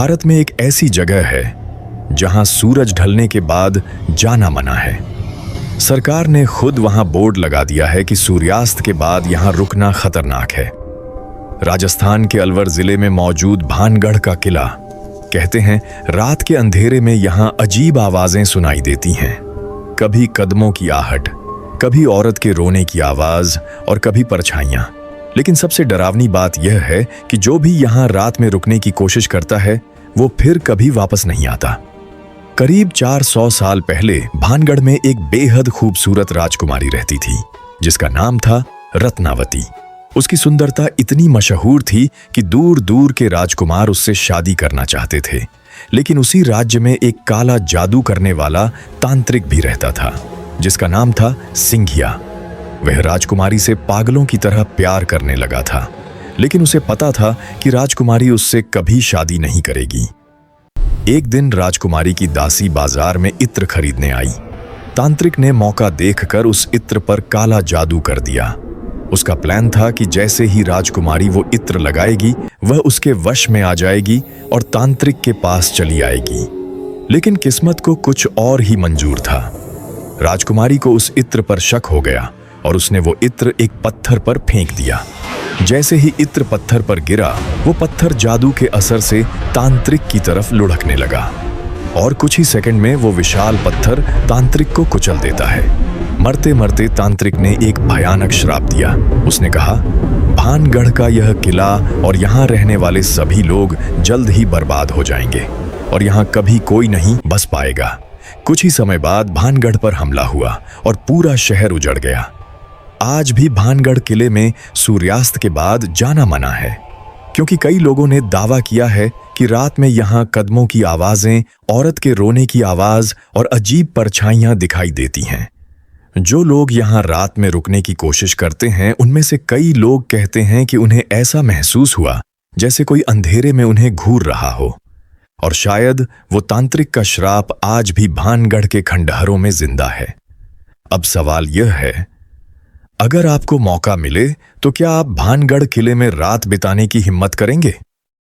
भारत में एक ऐसी जगह है जहां सूरज ढलने के बाद जाना मना है। सरकार ने खुद वहां बोर्ड लगा दिया है कि सूर्यास्त के बाद यहां रुकना खतरनाक है। राजस्थान के अलवर जिले में मौजूद भानगढ़ का किला, कहते हैं रात के अंधेरे में यहां अजीब आवाजें सुनाई देती हैं। कभी कदमों की आहट, कभी औरत के रोने की आवाज और कभी परछाइयां। लेकिन सबसे डरावनी बात यह है कि जो भी यहां रात में रुकने की कोशिश करता है वो फिर कभी वापस नहीं आता। करीब 400 साल पहले भानगढ़ में एक बेहद खूबसूरत राजकुमारी रहती थी जिसका नाम था रत्नावती। उसकी सुंदरता इतनी मशहूर थी कि दूर दूर के राजकुमार उससे शादी करना चाहते थे। लेकिन उसी राज्य में एक काला जादू करने वाला तांत्रिक भी रहता था जिसका नाम था सिंघिया। वह राजकुमारी से पागलों की तरह प्यार करने लगा था, लेकिन उसे पता था कि राजकुमारी उससे कभी शादी नहीं करेगी। एक दिन राजकुमारी की दासी बाजार में इत्र खरीदने आई। तांत्रिक ने मौका देखकर उस इत्र पर काला जादू कर दिया। उसका प्लान था कि जैसे ही राजकुमारी वो इत्र लगाएगी वह उसके वश में आ जाएगी और तांत्रिक के पास चली आएगी। लेकिन किस्मत को कुछ और ही मंजूर था। राजकुमारी को उस इत्र पर शक हो गया और उसने वो इत्र एक पत्थर पर फेंक दिया। जैसे ही इत्र पत्थर पर गिरा, वो पत्थर जादू के असर से तांत्रिक की तरफ लुढ़कने लगा और कुछ ही सेकंड में वो विशाल पत्थर तांत्रिक को कुचल देता है। मरते मरते तांत्रिक ने एक भयानक श्राप दिया। उसने कहा, भानगढ़ का यह किला और यहाँ रहने वाले सभी लोग जल्द ही बर्बाद हो जाएंगे और यहाँ कभी कोई नहीं बस पाएगा। कुछ ही समय बाद भानगढ़ पर हमला हुआ और पूरा शहर उजड़ गया। आज भी भानगढ़ किले में सूर्यास्त के बाद जाना मना है, क्योंकि कई लोगों ने दावा किया है कि रात में यहाँ कदमों की आवाजें, औरत के रोने की आवाज और अजीब परछाइयां दिखाई देती हैं। जो लोग यहाँ रात में रुकने की कोशिश करते हैं उनमें से कई लोग कहते हैं कि उन्हें ऐसा महसूस हुआ जैसे कोई अंधेरे में उन्हें घूर रहा हो। और शायद वो तांत्रिक का श्राप आज भी भानगढ़ के खंडहरों में जिंदा है। अब सवाल यह है, अगर आपको मौका मिले तो क्या आप भानगढ़ किले में रात बिताने की हिम्मत करेंगे?